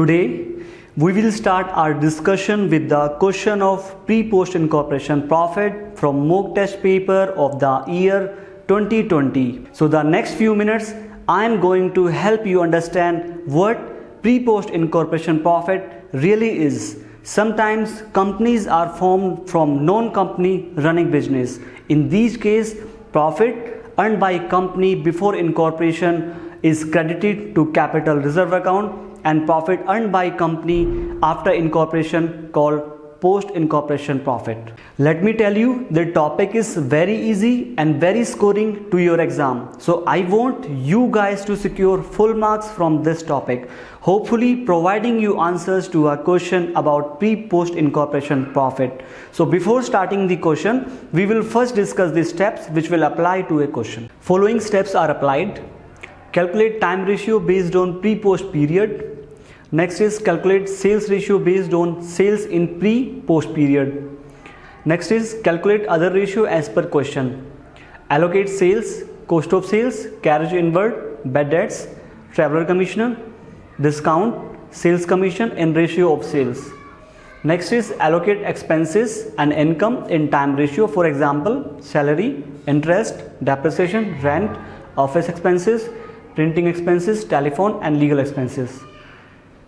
Today, we will start our discussion with the question of pre-post incorporation profit from mock test paper of the year 2020. So the next few minutes, I am going to help you understand what pre-post incorporation profit really is. Sometimes companies are formed from non-company running business. In these cases, profit earned by company before incorporation is credited to capital reserve account, and profit earned by company after incorporation called post incorporation profit. Let me tell you, the topic is very easy and very scoring to your exam. So I want you guys to secure full marks from this topic, hopefully providing you answers to a question about pre-post incorporation profit. So before starting the question, we will first discuss the steps which will apply to a question. Following steps are applied. Calculate time ratio based on pre-post period. Next is calculate sales ratio based on sales in pre-post period. Next is calculate other ratio as per question. Allocate sales, cost of sales, carriage inward, bad debts, traveler commission, discount, sales commission in ratio of sales. Next is allocate expenses and income in time ratio, for example, salary, interest, depreciation, rent, office expenses, printing expenses, telephone and legal expenses.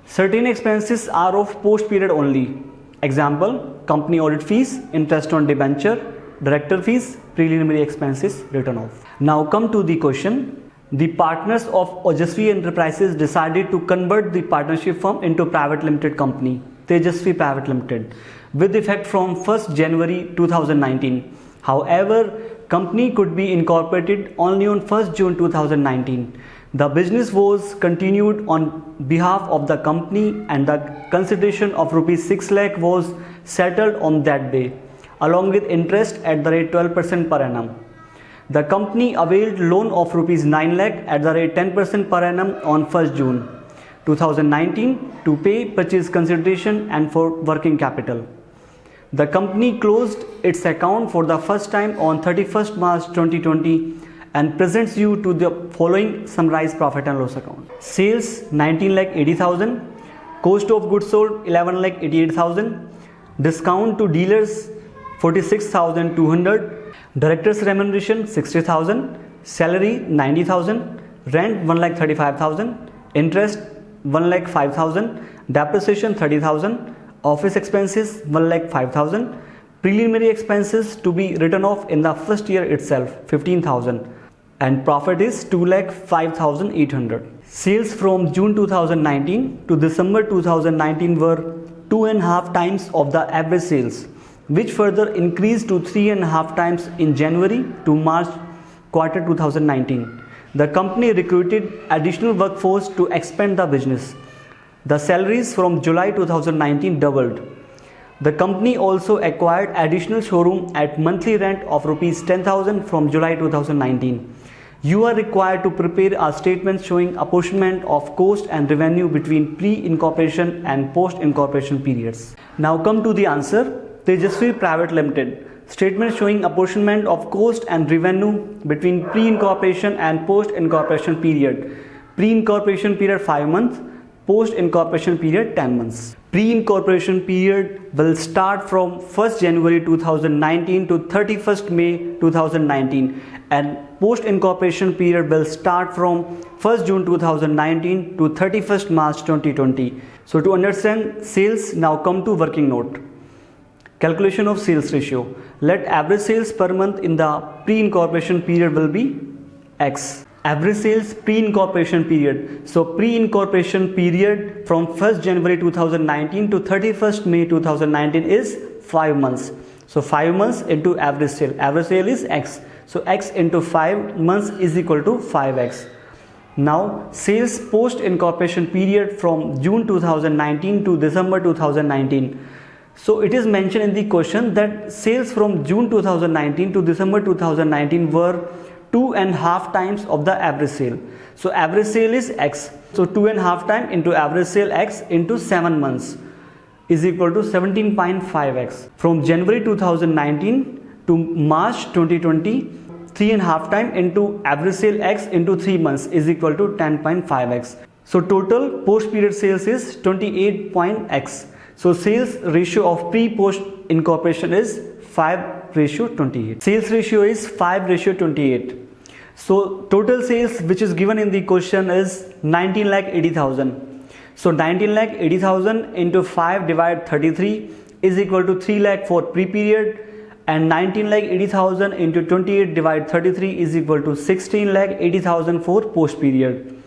Certain expenses are of post period only. Example, company audit fees, interest on debenture, director fees, preliminary expenses written off. Now come to the question. The partners of Ojasvi Enterprises decided to convert the partnership firm into private limited company, Tejasvi Private Limited, with effect from 1st January 2019. However, company could be incorporated only on 1st June 2019. The business was continued on behalf of the company and the consideration of rupees 6 lakh was settled on that day, along with interest at the rate 12% per annum. The company availed loan of rupees 9 lakh at the rate 10% per annum on 1st June 2019 to pay purchase consideration and for working capital. The company closed its account for the first time on 31st March 2020 and presents you to the following summarized profit and loss account. Sales 19 lakh 80,000, cost of goods sold 11 lakh 88,000, discount to dealers 46,200, directors remuneration 60,000, salary 90,000, rent 1 lakh 35,000, interest 1 lakh 5,000, depreciation 30,000, office expenses 1 lakh 5,000, preliminary expenses to be written off in the first year itself 15,000, and profit is 2 lakh 5,800. Sales from June 2019 to December 2019 were 2.5 times of the average sales, which further increased to 3.5 times in January to March quarter 2019. The company recruited additional workforce to expand the business. The salaries from July 2019 doubled. The company also acquired additional showroom at monthly rent of rupees 10,000 from July 2019. You are required to prepare a statement showing apportionment of cost and revenue between pre-incorporation and post-incorporation periods. Now come to the answer. Tejasvi Private Limited. Statement showing apportionment of cost and revenue between pre-incorporation and post-incorporation period. Pre-incorporation period 5 months. Post-incorporation period 10 months. Pre-incorporation period will start from 1st January 2019 to 31st May 2019, and post-incorporation period will start from 1st June 2019 to 31st March 2020. So to understand sales, now come to working note. Calculation of sales ratio. Let average sales per month in the pre-incorporation period will be X. Average sales pre-incorporation period. So pre-incorporation period from 1st January 2019 to 31st May 2019 is 5 months. So 5 months into average sale. Average sale is X. So X into 5 months is equal to 5X. Now sales post-incorporation period from June 2019 to December 2019. So it is mentioned in the question that sales from June 2019 to December 2019 were 2.5 times of the average sale. So average sale is X. So 2.5 times into average sale X into 7 months is equal to 17.5X. From January 2019 to March 2020, 3.5 times into average sale X into 3 months is equal to 10.5X. So total post period sales is 28.x. So sales ratio of pre-post incorporation is 5:28. Sales ratio is 5:28. So total sales which is given in the question is 19,80,000. So 19,80,000 into 5 divided 33 is equal to 3 lakh for pre-period, and 19,80,000 into 28 divided 33 is equal to 16,80,000 for post-period.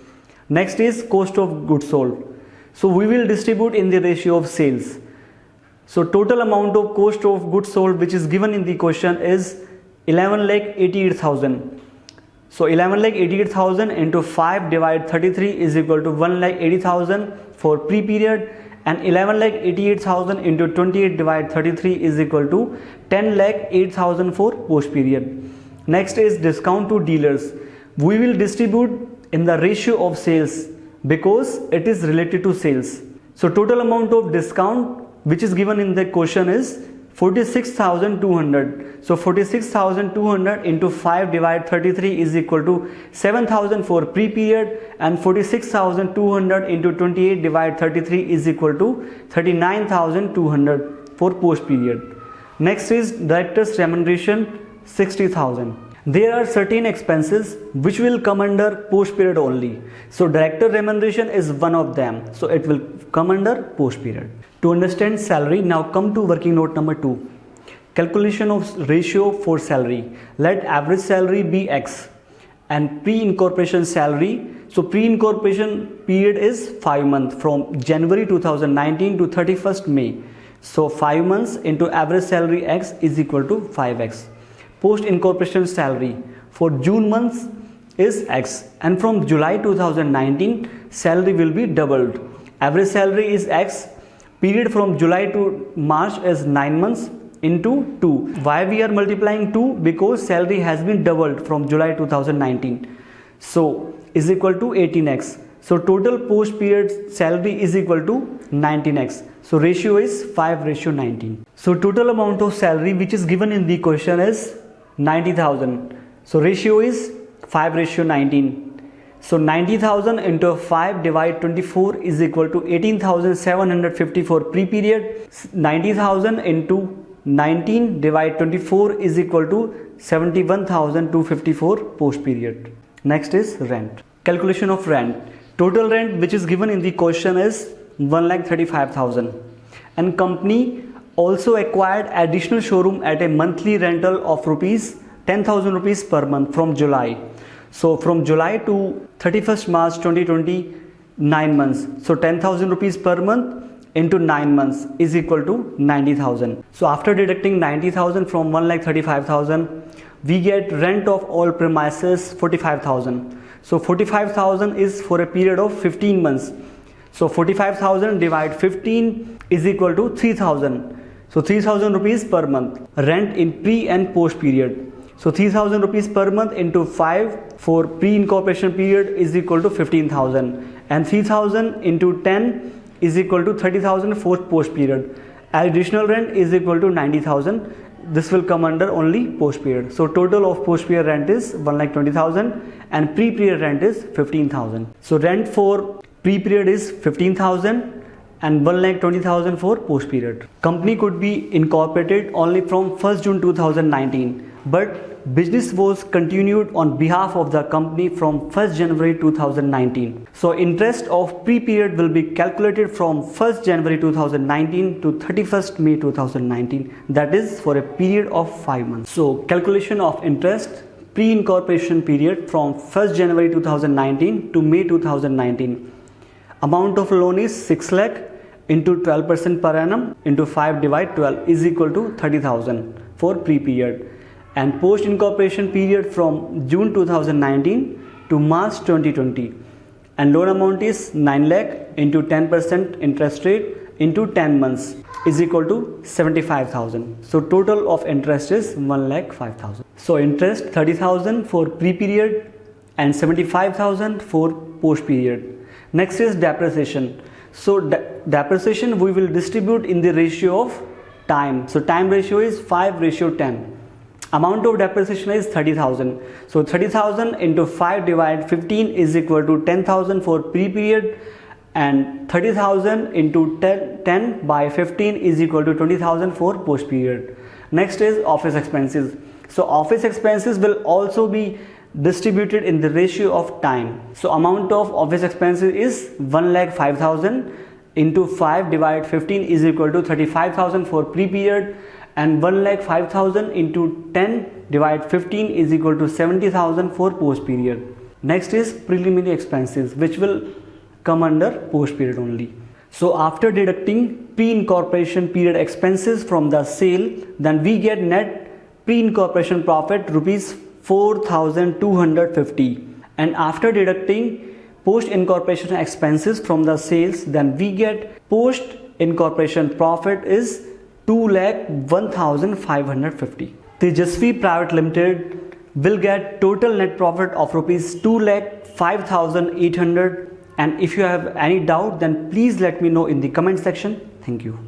Next is cost of goods sold. So we will distribute in the ratio of sales. So total amount of cost of goods sold which is given in the question is 11,88,000. So 11,88,000 into 5 divided 33 is equal to 1,80,000 for pre-period, and 11,88,000 into 28 divided 33 is equal to 10,08,000 for post-period. Next is discount to dealers. We will distribute in the ratio of sales because it is related to sales. So total amount of discount which is given in the question is 46,200. So 46,200 into 5 divided 33 is equal to 7,000 for pre-period, and 46,200 into 28 divided 33 is equal to 39,200 for post-period. Next is director's remuneration, 60,000. There are certain expenses which will come under post period only. So director remuneration is one of them. So it will come under post period. To understand salary, now come to working note number 2. Calculation of ratio for salary. Let average salary be X and pre-incorporation salary. So pre-incorporation period is 5 months from January 2019 to 31st May. So 5 months into average salary X is equal to 5X. Post incorporation salary for June months is X, and from July 2019 salary will be doubled. Average salary is X. Period from July to March is 9 months into 2. Why we are multiplying 2? Because salary has been doubled from July 2019. So is equal to 18x. So total post period salary is equal to 19x. So ratio is 5:19. So total amount of salary which is given in the question is 90,000. So ratio is 5:19. So 90,000 into 5 divided 24 is equal to 18,750 for pre-period. 90,000 into 19 divided 24 is equal to 71,250 for post-period. Next is rent. Calculation of rent. Total rent which is given in the question is 1,35,000. And company also acquired additional showroom at a monthly rental of 10,000 rupees per month from July. So from July to 31st March 2020, 9 months. So 10,000 rupees per month into 9 months is equal to 90,000. So after deducting 90,000 from 1,35,000, we get rent of all premises 45,000. So 45,000 is for a period of 15 months. So 45,000 divided 15 is equal to 3,000. So 3,000 rupees per month. Rent in pre and post period. So 3,000 rupees per month into 5 for pre-incorporation period is equal to 15,000, and 3,000 into 10 is equal to 30,000 for post period. Additional rent is equal to 90,000. This will come under only post period. So total of post period rent is 1,20,000 and pre-period rent is 15,000. So rent for pre-period is 15,000 and 1,20,000 for post period. Company could be incorporated only from 1st June 2019, but business was continued on behalf of the company from 1st January 2019. So interest of pre-period will be calculated from 1st January 2019 to 31st May 2019, that is for a period of 5 months. So calculation of interest pre-incorporation period from 1st January 2019 to May 2019. Amount of loan is 6 lakh into 12% per annum into 5 divided 12 is equal to 30,000 for pre-period. And post incorporation period from June 2019 to March 2020, and loan amount is 9 lakh into 10% interest rate into 10 months is equal to 75,000. So total of interest is 1,05,000. So interest 30,000 for pre-period and 75,000 for post period. Next is depreciation. So depreciation we will distribute in the ratio of time. So time ratio is 5:10. Amount of depreciation is 30,000. So 30,000 into 5 divided 15 is equal to 10,000 for pre-period, and 30,000 into 10 by 15 is equal to 20,000 for post-period. Next is office expenses. So office expenses will also be distributed in the ratio of time. So amount of office expenses is 1,05,000 into 5 divided 15 is equal to 35,000 for pre-period, and 1,05,000 into 10 divided 15 is equal to 70,000 for post-period. Next is preliminary expenses, which will come under post-period only. So after deducting pre-incorporation period expenses from the sale, then we get net pre-incorporation profit rupees 4,250, and after deducting post-incorporation expenses from the sales, then we get post-incorporation profit is 2,01,550. Tejasvi Private Limited will get total net profit of rupees 2,05,800, and if you have any doubt, then please let me know in the comment section. Thank you.